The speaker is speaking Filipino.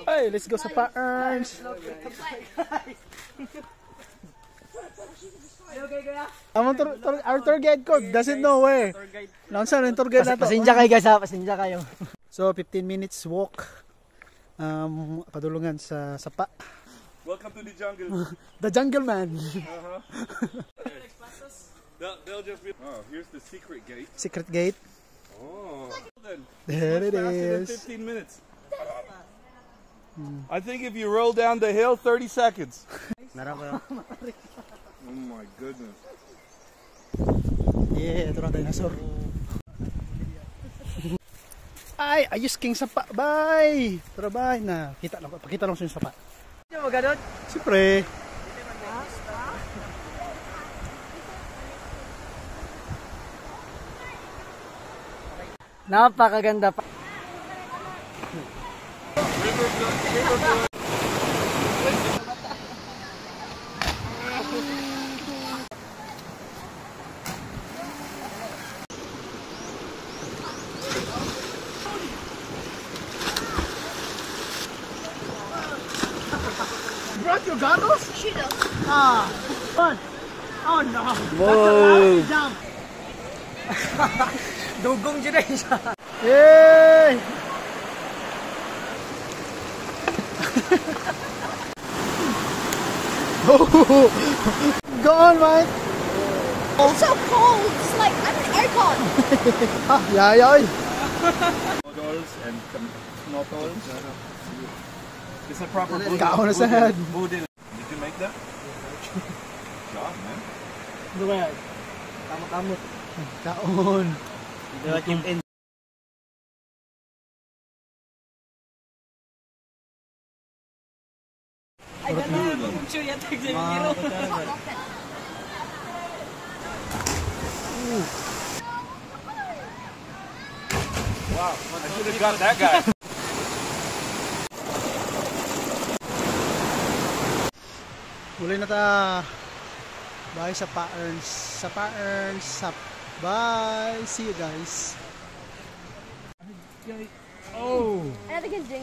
Hey, let's go sa Paerns. Our tour guide ko doesn't know where. Saan yung tour guide na to? Pasensya kayo guys ha, pasensya kayo. So 15 minutes walk. Padulungan sa Sapa. Welcome to the jungle. The jungle man. They'll just be. Oh, here's the secret gate. Secret gate. Oh, then. There it Faster than is. 15 minutes. I think if you roll down the hill, 30 seconds. Oh my goodness. Yeah, ito na dinosaur. Ay, ayos king Sapa. Bye. Tara bye na. Pakita lang sa yung Sapa. Hindi mo ganun? Siyempre. Napakaganda pa. Brought your goggles? She does. Ah, fun. Oh no. Whoa. Jump. Dugong dyan rin siya. Yay! Go on, Mike. It's so cold. It's like I'm an aircon. Ah, yay. Noodles and knottles. It's a proper boodle. Kaon na sa head. Boodle. Did you make that? Good job, man. Ano ba yan? Kamot-kamot. Kaon. Keep in. Ay, gano'n. Picture yan. Wow, I should have got that guy. Muli na ta. Bye sa Paerns. Sa Paerns. Bye. See you guys. Oh. I don't think it's doing it.